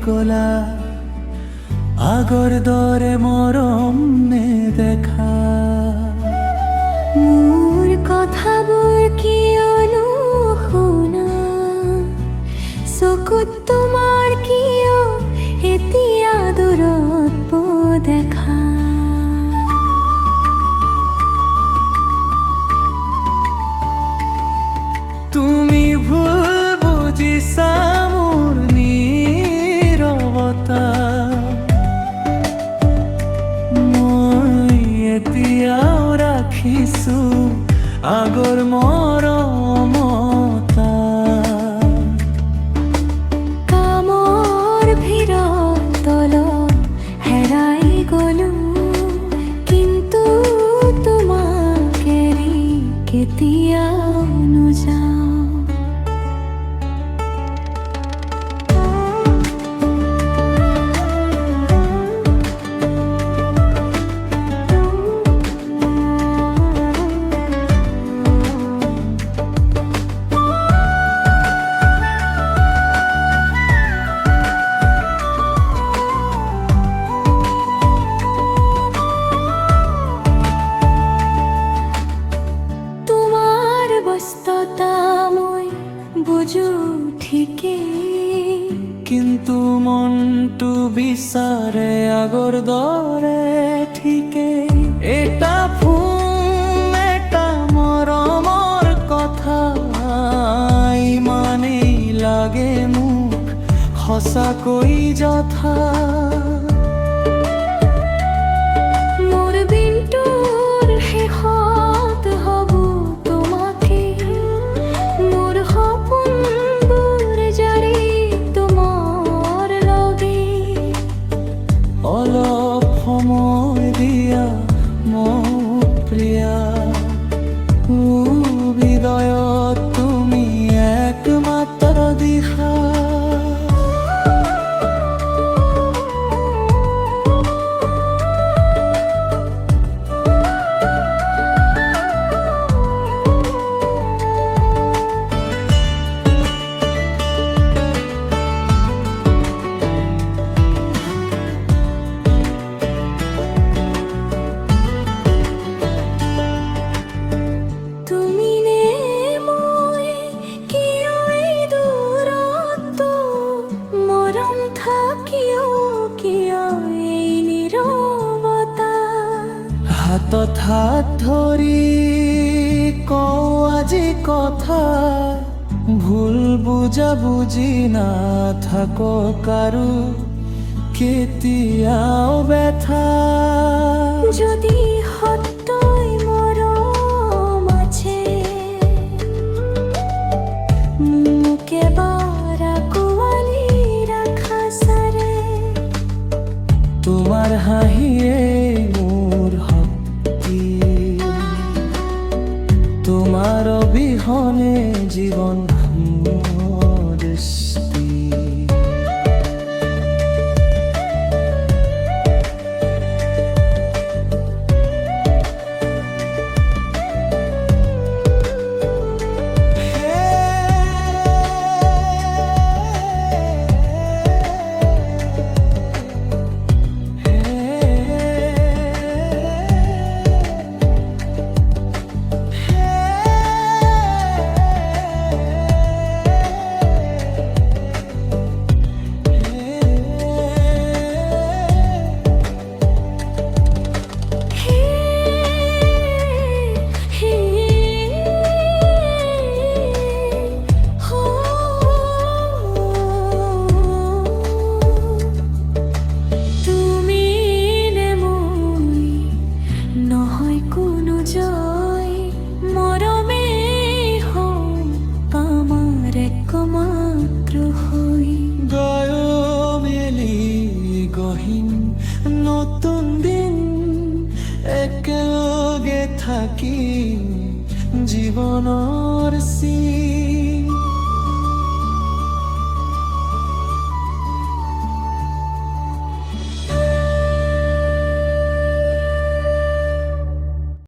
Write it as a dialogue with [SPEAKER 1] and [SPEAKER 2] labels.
[SPEAKER 1] গলা আগৰ দৰে মৰম নেদেখা।
[SPEAKER 2] মোৰ কথাবোৰ কিয়নো শুনা, চকুত তোমাৰ কিয় এতিয়া দূৰত দেখা।
[SPEAKER 1] তুমি ভুল বুজিছা মোৰ নীৰৱতা, মই এতিয়াও ৰাখিছো আগৰ মৰমতা।
[SPEAKER 2] কামৰ ভিৰত তলত হেৰাই গলো, কিন্তু তোমাক এৰি কেতিয়াও নোযাওঁ। মই বুজো ঠিকেই,
[SPEAKER 1] কিন্তু মনটো বিচাৰে আগৰ দৰে ঠিকেই। এটা ফোন এটা মৰমৰ কথা ইমানেই লাগে মোক সঁচাকৈ যথা।
[SPEAKER 2] মোৰ দিনটোৰ শেষত হ'ব তোমাকে, মোৰ সপোনবোৰ জাৰি তোমাৰ লগে।
[SPEAKER 1] অলপ সময় দিয়া মোক প্ৰিয়া, হৃদয়ত তুমি একমাত্ৰ দিশা। হাতত হাত ধৰি কওঁ আজি কথা, ভুল বুজা বুজি নাথাকক আৰু কেতিয়াও ব্যথা।
[SPEAKER 2] যদি সত্যই মৰম আছে, মোক এবাৰ আঁকোৱালি ৰাখা চাৰে।
[SPEAKER 1] তোমাৰ হাঁহিয়ে মোৰ শক্তি, তোমাৰ অবিহনে জীৱন দৃষ্টি। নতুন দিন একেলগে থাকি জীৱনৰ